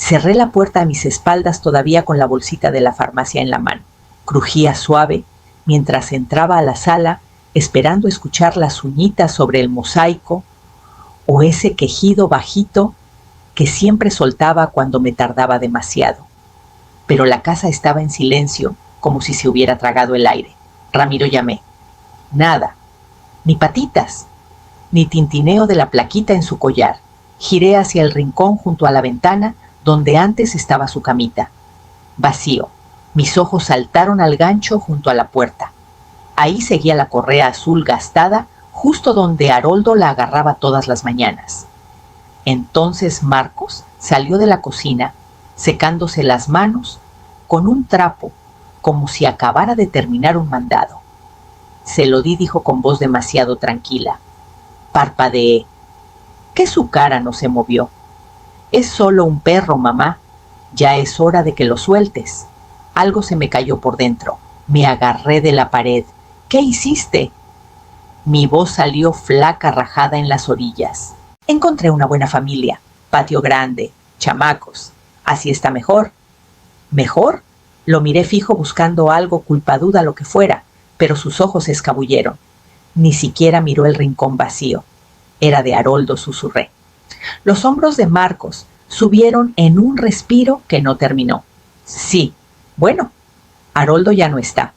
Cerré la puerta a mis espaldas todavía con la bolsita de la farmacia en la mano. Crujía suave mientras entraba a la sala esperando escuchar las uñitas sobre el mosaico o ese quejido bajito que siempre soltaba cuando me tardaba demasiado. Pero la casa estaba en silencio, como si se hubiera tragado el aire. Ramiro llamé. Nada, ni patitas, ni tintineo de la plaquita en su collar. Giré hacia el rincón junto a la ventana donde antes estaba su camita. Vacío. Mis ojos saltaron al gancho junto a la puerta. Ahí seguía la correa azul gastada, justo donde Haroldo la agarraba todas las mañanas. Entonces Marcos salió de la cocina, secándose las manos con un trapo, como si acabara de terminar un mandado. Se lo di, dijo con voz demasiado tranquila. Parpadeé. Que su cara no se movió. Es solo un perro, mamá. Ya es hora de que lo sueltes. Algo se me cayó por dentro. Me agarré de la pared. ¿Qué hiciste? Mi voz salió flaca, rajada en las orillas. Encontré una buena familia. Patio grande, chamacos. Así está mejor. ¿Mejor? Lo miré fijo buscando algo, culpaduda, lo que fuera, pero sus ojos se escabulleron. Ni siquiera miró el rincón vacío. Era de Haroldo, susurré. Los hombros de Marcos subieron en un respiro que no terminó. Sí, bueno, Haroldo ya no está.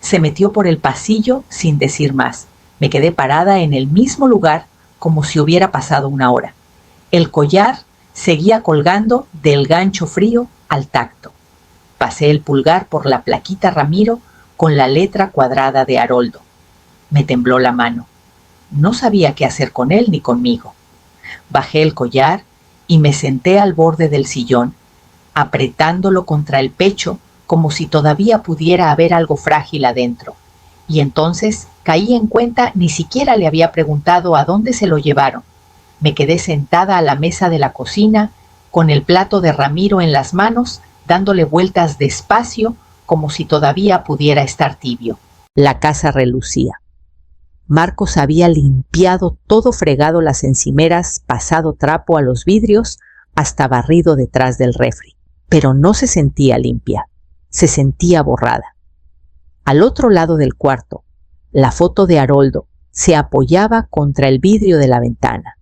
Se metió por el pasillo sin decir más. Me quedé parada en el mismo lugar como si hubiera pasado una hora. El collar seguía colgando del gancho frío al tacto. Pasé el pulgar por la plaquita Ramiro con la letra cuadrada de Haroldo. Me tembló la mano. No sabía qué hacer con él ni conmigo. Bajé el collar y me senté al borde del sillón, apretándolo contra el pecho como si todavía pudiera haber algo frágil adentro. Y entonces caí en cuenta, ni siquiera le había preguntado a dónde se lo llevaron. Me quedé sentada a la mesa de la cocina, con el plato de Ramiro en las manos, dándole vueltas despacio, como si todavía pudiera estar tibio. La casa relucía. Marcos había limpiado todo, fregado las encimeras, pasado trapo a los vidrios, hasta barrido detrás del refri. Pero no se sentía limpia, se sentía borrada. Al otro lado del cuarto, la foto de Haroldo se apoyaba contra el vidrio de la ventana.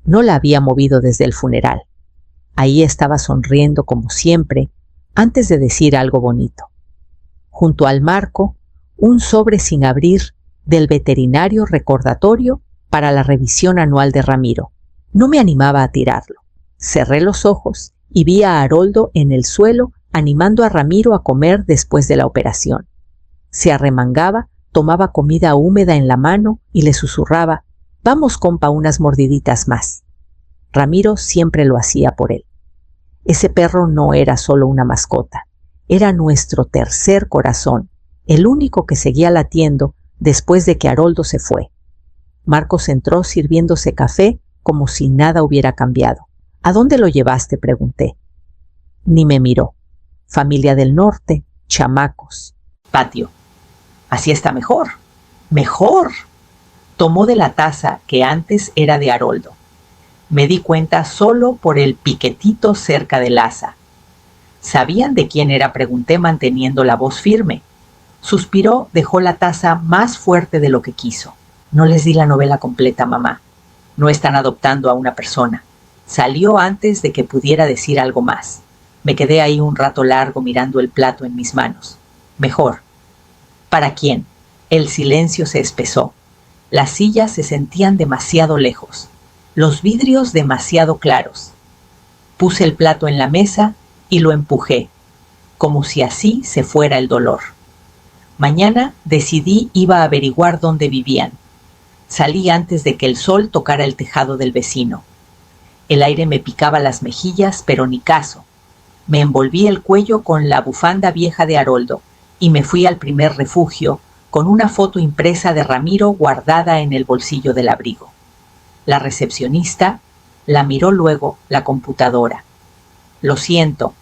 No la había movido desde el funeral. Ahí estaba sonriendo como siempre, antes de decir algo bonito. Junto al marco, un sobre sin abrir del veterinario recordatorio para la revisión anual de Ramiro. No me animaba a tirarlo. Cerré los ojos y vi a Haroldo en el suelo animando a Ramiro a comer después de la operación. Se arremangaba, tomaba comida húmeda en la mano y le susurraba: «Vamos, compa, unas mordiditas más». Ramiro siempre lo hacía por él. Ese perro no era solo una mascota, era nuestro tercer corazón, el único que seguía latiendo después de que Haroldo se fue. Marcos entró sirviéndose café como si nada hubiera cambiado. «¿A dónde lo llevaste?», pregunté. Ni me miró. Familia del norte, chamacos. Patio. Así está mejor. ¡Mejor! Tomó de la taza que antes era de Haroldo. Me di cuenta solo por el piquetito cerca del asa. ¿Sabían de quién era?, pregunté manteniendo la voz firme. Suspiró, dejó la taza más fuerte de lo que quiso. No les di la novela completa, mamá. No están adoptando a una persona. Salió antes de que pudiera decir algo más. Me quedé ahí un rato largo mirando el plato en mis manos. Mejor. ¿Para quién? El silencio se espesó. Las sillas se sentían demasiado lejos. Los vidrios demasiado claros. Puse el plato en la mesa y lo empujé, como si así se fuera el dolor. Mañana decidí iba a averiguar dónde vivían. Salí antes de que el sol tocara el tejado del vecino. El aire me picaba las mejillas, pero ni caso. Me envolví el cuello con la bufanda vieja de Haroldo y me fui al primer refugio con una foto impresa de Ramiro guardada en el bolsillo del abrigo. La recepcionista la miró luego la computadora. Lo siento,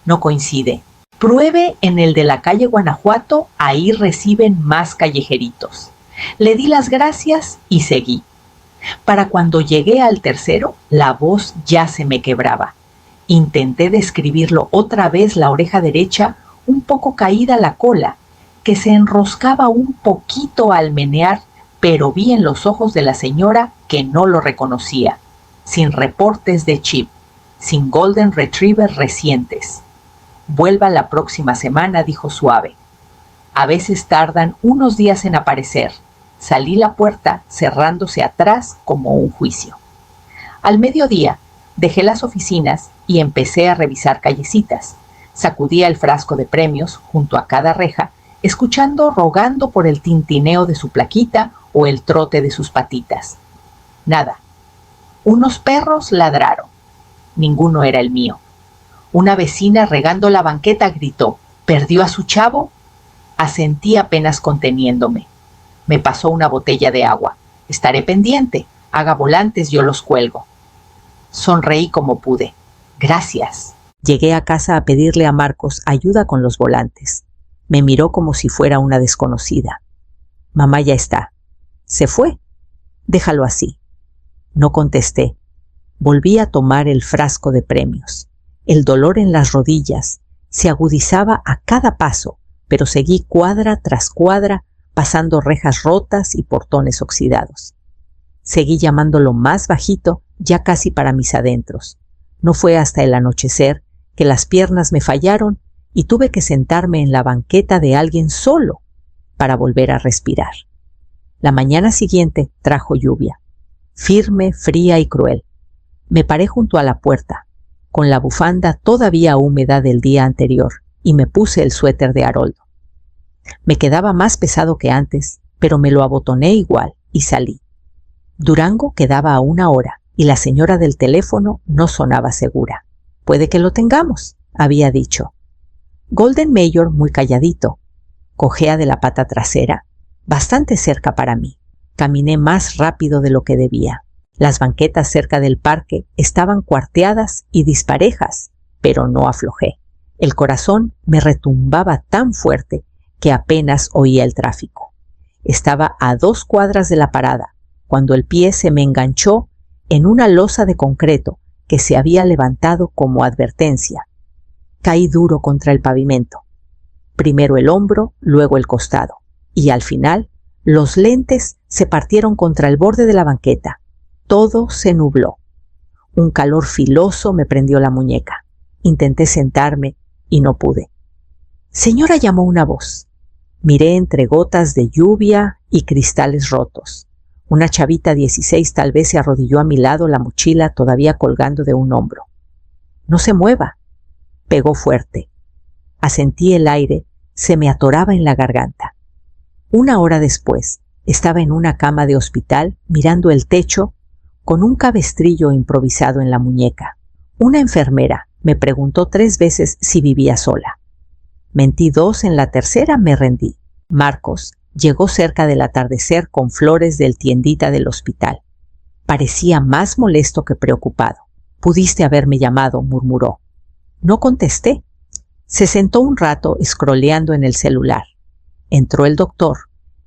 no coincide. Pruebe en el de la calle Guanajuato, ahí reciben más callejeritos. Le di las gracias y seguí. Para cuando llegué al tercero, la voz ya se me quebraba. Intenté describirlo otra vez, la oreja derecha un poco caída, la cola, que se enroscaba un poquito al menear, pero vi en los ojos de la señora que no lo reconocía, sin reportes de chip, sin Golden Retriever recientes. Vuelva la próxima semana, dijo suave. A veces tardan unos días en aparecer. Salí la puerta cerrándose atrás como un juicio. Al mediodía dejé las oficinas y empecé a revisar callecitas. Sacudía el frasco de premios junto a cada reja, escuchando, rogando por el tintineo de su plaquita o el trote de sus patitas. Nada. Unos perros ladraron. Ninguno era el mío. Una vecina regando la banqueta gritó: ¿perdió a su chavo? Asentí apenas conteniéndome. Me pasó una botella de agua. Estaré pendiente. Haga volantes, yo los cuelgo. Sonreí como pude. Gracias. Llegué a casa a pedirle a Marcos ayuda con los volantes. Me miró como si fuera una desconocida. Mamá ya está. ¿Se fue? Déjalo así. No contesté. Volví a tomar el frasco de premios. El dolor en las rodillas se agudizaba a cada paso, pero seguí cuadra tras cuadra, pasando rejas rotas y portones oxidados. Seguí llamándolo más bajito, ya casi para mis adentros. No fue hasta el anochecer que las piernas me fallaron y tuve que sentarme en la banqueta de alguien solo para volver a respirar. La mañana siguiente trajo lluvia, firme, fría y cruel. Me paré junto a la puerta, con la bufanda todavía húmeda del día anterior, y me puse el suéter de Haroldo. Me quedaba más pesado que antes, pero me lo abotoné igual y salí. Durango quedaba a 1 hora y la señora del teléfono no sonaba segura. Puede que lo tengamos, había dicho. Golden Mayor muy calladito, cojea de la pata trasera, bastante cerca para mí. Caminé más rápido de lo que debía. Las banquetas cerca del parque estaban cuarteadas y disparejas, pero no aflojé. El corazón me retumbaba tan fuerte que apenas oía el tráfico. Estaba a 2 cuadras de la parada, cuando el pie se me enganchó en una losa de concreto que se había levantado como advertencia. Caí duro contra el pavimento. Primero el hombro, luego el costado, y al final los lentes se partieron contra el borde de la banqueta. Todo se nubló. Un calor filoso me prendió la muñeca. Intenté sentarme y no pude. Señora, llamó una voz. Miré entre gotas de lluvia y cristales rotos. Una chavita 16 tal vez se arrodilló a mi lado, la mochila todavía colgando de un hombro. No se mueva. Pegó fuerte. Asentí el aire, se me atoraba en la garganta. 1 hora después, estaba en una cama de hospital mirando el techo con un cabestrillo improvisado en la muñeca. Una enfermera me preguntó 3 veces si vivía sola. Mentí 2, en la tercera me rendí. Marcos llegó cerca del atardecer con flores del tiendita del hospital. Parecía más molesto que preocupado. Pudiste haberme llamado, murmuró. No contesté. Se sentó un rato scrolleando en el celular. Entró el doctor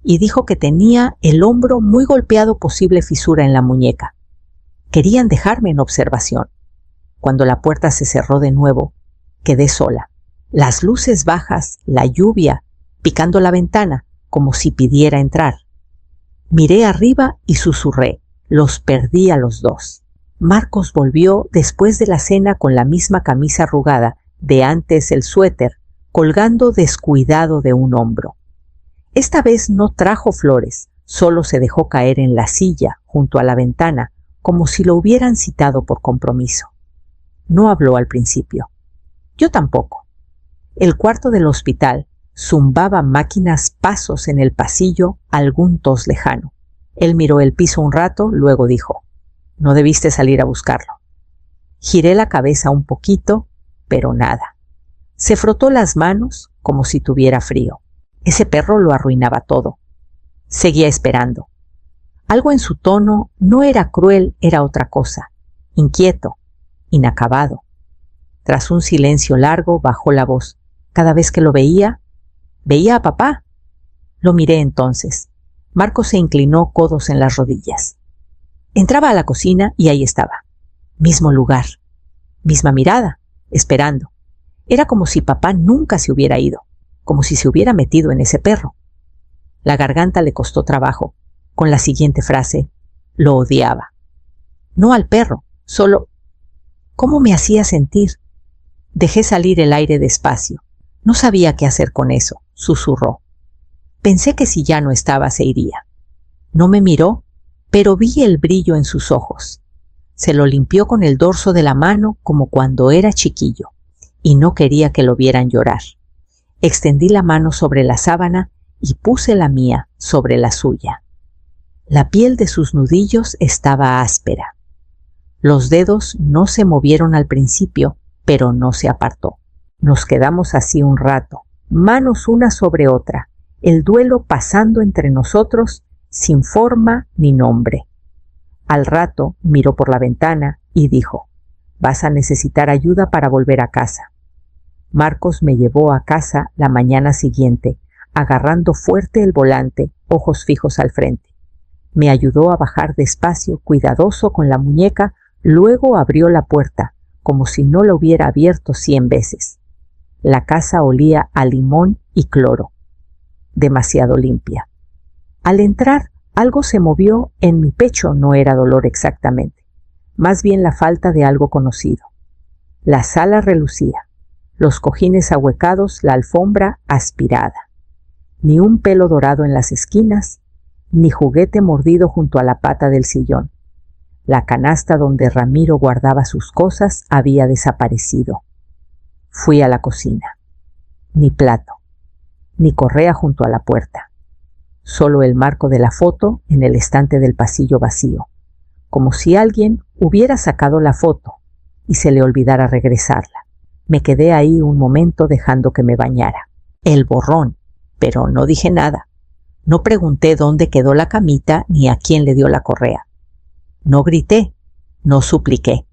y dijo que tenía el hombro muy golpeado, posible fisura en la muñeca. Querían dejarme en observación. Cuando la puerta se cerró de nuevo, quedé sola. Las luces bajas, la lluvia, picando la ventana, como si pidiera entrar. Miré arriba y susurré. Los perdí a los 2. Marcos volvió después de la cena con la misma camisa arrugada, de antes el suéter, colgando descuidado de un hombro. Esta vez no trajo flores, solo se dejó caer en la silla, junto a la ventana, como si lo hubieran citado por compromiso. No habló al principio. Yo tampoco. El cuarto del hospital zumbaba máquinas, pasos en el pasillo, algún tos lejano. Él miró el piso un rato, luego dijo: no debiste salir a buscarlo. Giré la cabeza un poquito, pero nada. Se frotó las manos como si tuviera frío. Ese perro lo arruinaba todo. Seguía esperando. Algo en su tono no era cruel, era otra cosa. Inquieto, inacabado. Tras un silencio largo, bajó la voz. Cada vez que lo veía a papá. Lo miré entonces. Marcos se inclinó, codos en las rodillas. Entraba a la cocina y ahí estaba. Mismo lugar, misma mirada, esperando. Era como si papá nunca se hubiera ido, como si se hubiera metido en ese perro. La garganta le costó trabajo, con la siguiente frase: lo odiaba. No al perro, solo... ¿Cómo me hacía sentir? Dejé salir el aire despacio. No sabía qué hacer con eso, susurró. Pensé que si ya no estaba se iría. No me miró, pero vi el brillo en sus ojos. Se lo limpió con el dorso de la mano como cuando era chiquillo, y no quería que lo vieran llorar. Extendí la mano sobre la sábana y puse la mía sobre la suya. La piel de sus nudillos estaba áspera. Los dedos no se movieron al principio, pero no se apartó. Nos quedamos así un rato, manos una sobre otra, el duelo pasando entre nosotros sin forma ni nombre. Al rato miró por la ventana y dijo: «Vas a necesitar ayuda para volver a casa». Marcos me llevó a casa la mañana siguiente, agarrando fuerte el volante, ojos fijos al frente. Me ayudó a bajar despacio, cuidadoso con la muñeca, luego abrió la puerta, como si no la hubiera abierto 100 veces. La casa olía a limón y cloro. Demasiado limpia. Al entrar, algo se movió en mi pecho. No era dolor exactamente, más bien la falta de algo conocido. La sala relucía, los cojines ahuecados, la alfombra aspirada. Ni un pelo dorado en las esquinas, ni juguete mordido junto a la pata del sillón. La canasta donde Ramiro guardaba sus cosas había desaparecido. Fui a la cocina. Ni plato, ni correa junto a la puerta. Solo el marco de la foto en el estante del pasillo vacío, como si alguien hubiera sacado la foto y se le olvidara regresarla. Me quedé ahí un momento dejando que me bañara. El borrón, pero no dije nada. No pregunté dónde quedó la camita ni a quién le dio la correa. No grité, no supliqué.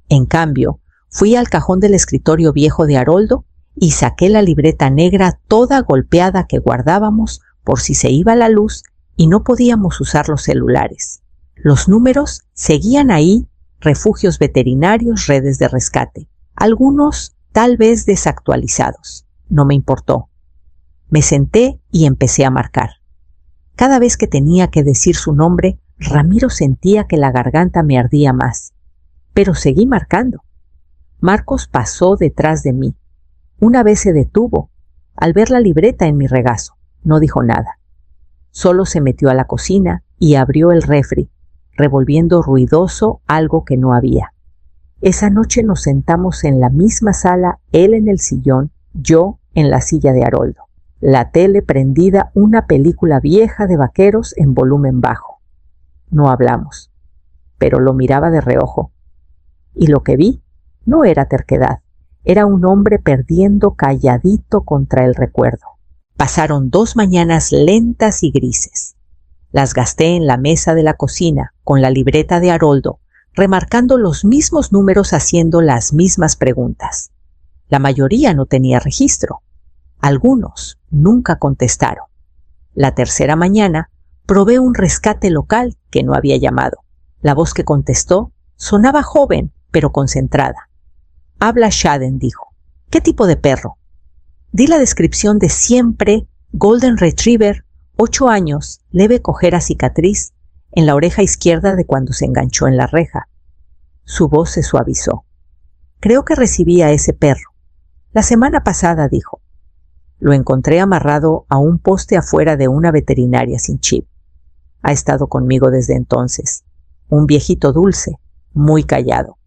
En cambio, fui al cajón del escritorio viejo de Haroldo y saqué la libreta negra toda golpeada que guardábamos por si se iba la luz y no podíamos usar los celulares. Los números seguían ahí: refugios veterinarios, redes de rescate, algunos tal vez desactualizados. No me importó. Me senté y empecé a marcar. Cada vez que tenía que decir su nombre, Ramiro sentía que la garganta me ardía más. Pero seguí marcando. Marcos pasó detrás de mí. Una vez se detuvo, al ver la libreta en mi regazo. No dijo nada. Solo se metió a la cocina y abrió el refri, revolviendo ruidoso algo que no había. Esa noche nos sentamos en la misma sala, él en el sillón, yo en la silla de Haroldo. La tele prendida, una película vieja de vaqueros en volumen bajo. No hablamos, pero lo miraba de reojo. Y lo que vi no era terquedad, era un hombre perdiendo calladito contra el recuerdo. Pasaron 2 mañanas lentas y grises. Las gasté en la mesa de la cocina, con la libreta de Haroldo, remarcando los mismos números, haciendo las mismas preguntas. La mayoría no tenía registro. Algunos nunca contestaron. La tercera mañana probé un rescate local que no había llamado. La voz que contestó sonaba joven, pero concentrada. «Habla Shaden», dijo. «¿Qué tipo de perro?» Di la descripción de siempre: Golden Retriever, 8 años, leve cojera cicatriz en la oreja izquierda de cuando se enganchó en la reja. Su voz se suavizó. «Creo que recibí a ese perro. La semana pasada», dijo. Lo encontré amarrado a un poste afuera de una veterinaria sin chip. Ha estado conmigo desde entonces. Un viejito dulce, muy callado.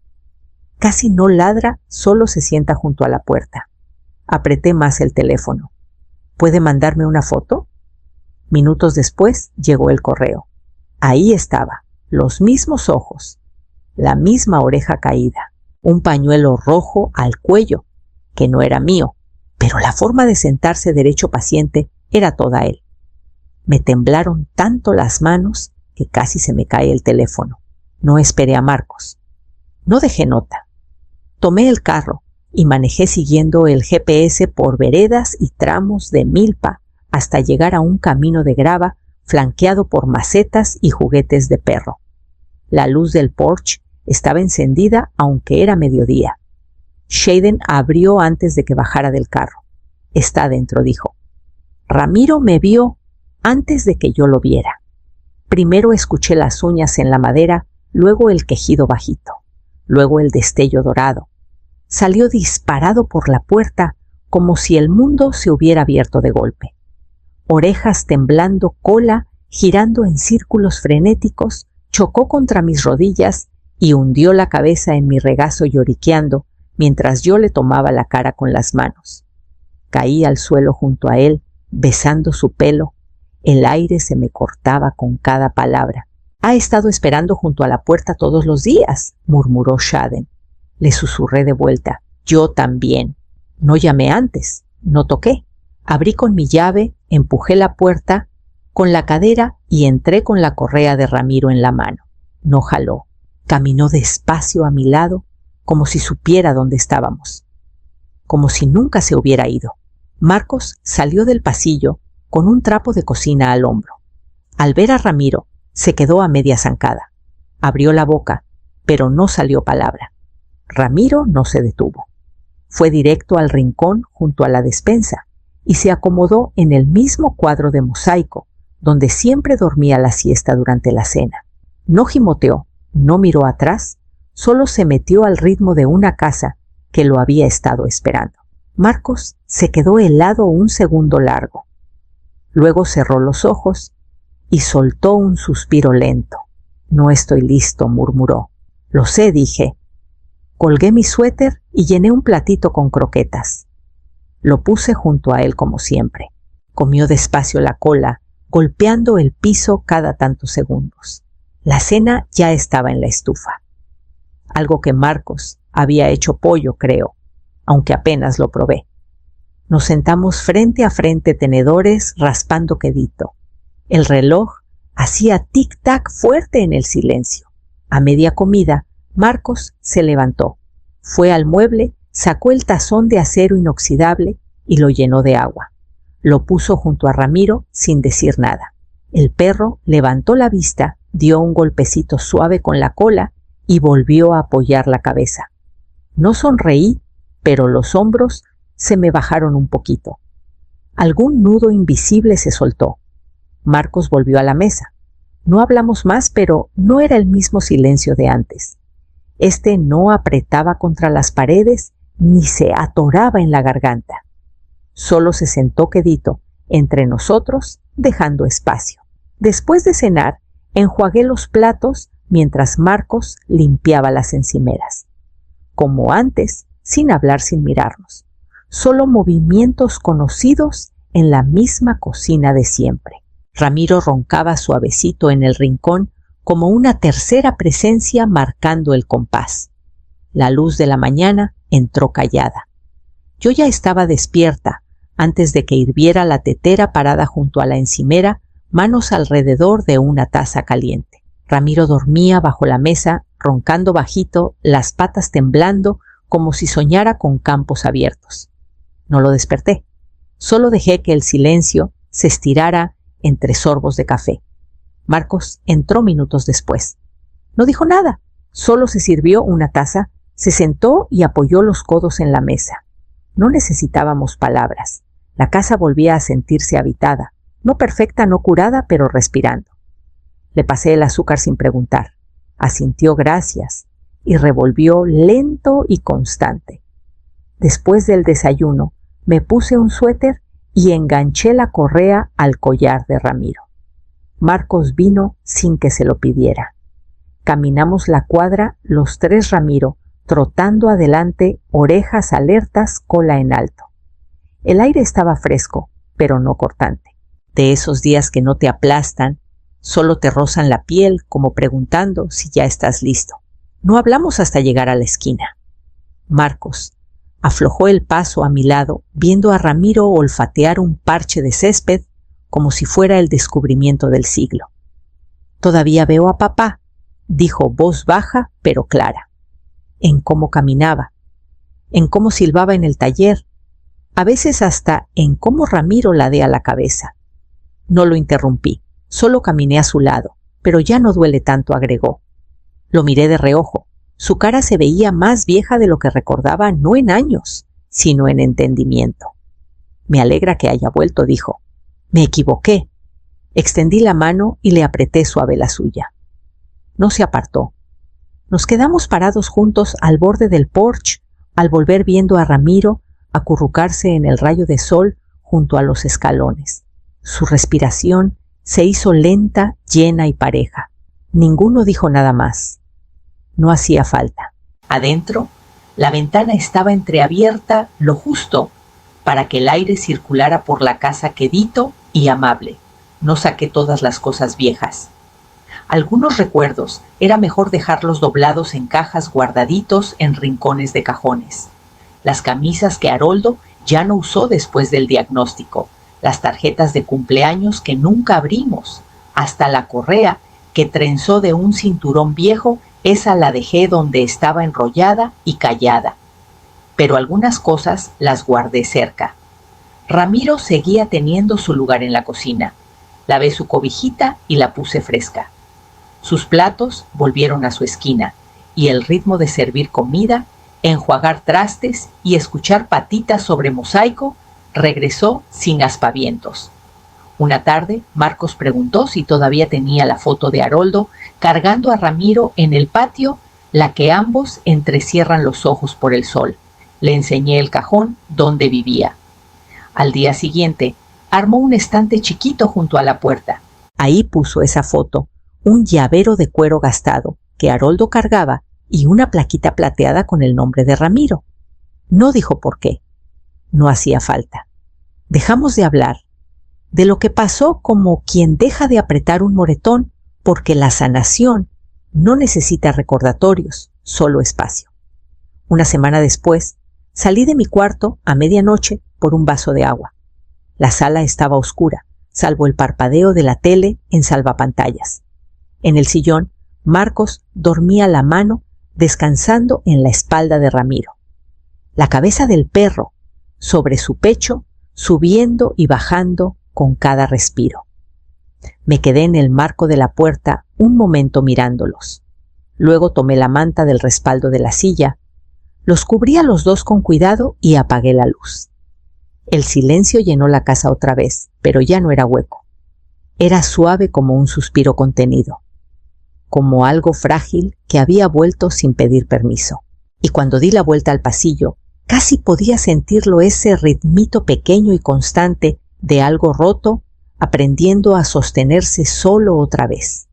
Casi no ladra, solo se sienta junto a la puerta. Apreté más el teléfono. ¿Puede mandarme una foto? Minutos después llegó el correo. Ahí estaba, los mismos ojos, la misma oreja caída, un pañuelo rojo al cuello, que no era mío, pero la forma de sentarse derecho paciente era toda él. Me temblaron tanto las manos que casi se me cae el teléfono. No esperé a Marcos. No dejé nota. Tomé el carro y manejé siguiendo el GPS por veredas y tramos de milpa hasta llegar a un camino de grava flanqueado por macetas y juguetes de perro. La luz del porche estaba encendida aunque era mediodía. Xaden abrió antes de que bajara del carro. «Está dentro», dijo. Ramiro me vio antes de que yo lo viera. Primero escuché las uñas en la madera, luego el quejido bajito, luego el destello dorado. Salió disparado por la puerta como si el mundo se hubiera abierto de golpe. Orejas temblando, cola girando en círculos frenéticos, chocó contra mis rodillas y hundió la cabeza en mi regazo lloriqueando mientras yo le tomaba la cara con las manos. Caí al suelo junto a él, besando su pelo. El aire se me cortaba con cada palabra. «Ha estado esperando junto a la puerta todos los días», murmuró Xaden. Le susurré de vuelta. «Yo también. No llamé antes, no toqué». Abrí con mi llave, empujé la puerta con la cadera y entré con la correa de Ramiro en la mano. No jaló. Caminó despacio a mi lado, como si supiera dónde estábamos, como si nunca se hubiera ido. Marcos salió del pasillo con un trapo de cocina al hombro. Al ver a Ramiro, se quedó a media zancada. Abrió la boca, pero no salió palabra. Ramiro no se detuvo. Fue directo al rincón junto a la despensa y se acomodó en el mismo cuadro de mosaico donde siempre dormía la siesta durante la cena. No gimoteó, no miró atrás, solo se metió al ritmo de una casa que lo había estado esperando. Marcos se quedó helado un segundo largo. Luego cerró los ojos y soltó un suspiro lento. «No estoy listo», murmuró. «Lo sé», dije. Colgué mi suéter y llené un platito con croquetas. Lo puse junto a él como siempre. Comió despacio la cola, golpeando el piso cada tantos segundos. La cena ya estaba en la estufa. Algo que Marcos había hecho pollo, creo, aunque apenas lo probé. Nos sentamos frente a frente, tenedores raspando quedito. El reloj hacía tic-tac fuerte en el silencio. A media comida, Marcos se levantó, fue al mueble, sacó el tazón de acero inoxidable y lo llenó de agua. Lo puso junto a Ramiro sin decir nada. El perro levantó la vista, dio un golpecito suave con la cola y volvió a apoyar la cabeza. No sonreí, pero los hombros se me bajaron un poquito. Algún nudo invisible se soltó. Marcos volvió a la mesa. No hablamos más, pero no era el mismo silencio de antes. Este no apretaba contra las paredes ni se atoraba en la garganta. Solo se sentó quedito entre nosotros, dejando espacio. Después de cenar, enjuagué los platos mientras Marcos limpiaba las encimeras. Como antes, sin hablar, sin mirarnos. Solo movimientos conocidos en la misma cocina de siempre. Ramiro roncaba suavecito en el rincón como una tercera presencia marcando el compás. La luz de la mañana entró callada. Yo ya estaba despierta antes de que hirviera la tetera parada junto a la encimera, manos alrededor de una taza caliente. Ramiro dormía bajo la mesa, roncando bajito, las patas temblando como si soñara con campos abiertos. No lo desperté. Solo dejé que el silencio se estirara entre sorbos de café. Marcos entró minutos después. No dijo nada, solo se sirvió una taza, se sentó y apoyó los codos en la mesa. No necesitábamos palabras. La casa volvía a sentirse habitada, no perfecta, no curada, pero respirando. Le pasé el azúcar sin preguntar. Asintió gracias y revolvió lento y constante. Después del desayuno, me puse un suéter y enganché la correa al collar de Ramiro. Marcos vino sin que se lo pidiera. Caminamos la cuadra los tres Ramiro, trotando adelante, orejas alertas, cola en alto. El aire estaba fresco, pero no cortante. De esos días que no te aplastan, solo te rozan la piel como preguntando si ya estás listo. No hablamos hasta llegar a la esquina. Marcos aflojó el paso a mi lado, viendo a Ramiro olfatear un parche de césped como si fuera el descubrimiento del siglo. «Todavía veo a papá», dijo voz baja pero clara. En cómo caminaba, en cómo silbaba en el taller, a veces hasta en cómo Ramiro ladea la cabeza. No lo interrumpí, solo caminé a su lado, pero ya no duele tanto, agregó. Lo miré de reojo. Su cara se veía más vieja de lo que recordaba, no en años, sino en entendimiento. Me alegra que haya vuelto, dijo. Me equivoqué. Extendí la mano y le apreté suave la suya. No se apartó. Nos quedamos parados juntos al borde del porche, al volver viendo a Ramiro acurrucarse en el rayo de sol junto a los escalones. Su respiración se hizo lenta, llena y pareja. Ninguno dijo nada más. No hacía falta. Adentro, la ventana estaba entreabierta lo justo para que el aire circulara por la casa quedito y amable. No saqué todas las cosas viejas. Algunos recuerdos era mejor dejarlos doblados en cajas guardaditos en rincones de cajones. Las camisas que Haroldo ya no usó después del diagnóstico, las tarjetas de cumpleaños que nunca abrimos, hasta la correa que trenzó de un cinturón viejo, esa la dejé donde estaba enrollada y callada. Pero algunas cosas las guardé cerca. Ramiro seguía teniendo su lugar en la cocina. Lavé su cobijita y la puse fresca. Sus platos volvieron a su esquina y el ritmo de servir comida, enjuagar trastes y escuchar patitas sobre mosaico regresó sin aspavientos. Una tarde, Marcos preguntó si todavía tenía la foto de Haroldo cargando a Ramiro en el patio, la que ambos entrecierran los ojos por el sol. Le enseñé el cajón donde vivía. Al día siguiente, armó un estante chiquito junto a la puerta. Ahí puso esa foto, un llavero de cuero gastado que Haroldo cargaba y una plaquita plateada con el nombre de Ramiro. No dijo por qué. No hacía falta. Dejamos de hablar de lo que pasó como quien deja de apretar un moretón porque la sanación no necesita recordatorios, solo espacio. Una semana después, salí de mi cuarto a medianoche por un vaso de agua. La sala estaba oscura, salvo el parpadeo de la tele en salvapantallas. En el sillón, Marcos dormía la mano descansando en la espalda de Ramiro. La cabeza del perro sobre su pecho, subiendo y bajando con cada respiro. Me quedé en el marco de la puerta un momento mirándolos. Luego tomé la manta del respaldo de la silla, los cubrí a los dos con cuidado y apagué la luz. El silencio llenó la casa otra vez, pero ya no era hueco. Era suave como un suspiro contenido, como algo frágil que había vuelto sin pedir permiso. Y cuando di la vuelta al pasillo, casi podía sentirlo, ese ritmito pequeño y constante de algo roto aprendiendo a sostenerse solo otra vez.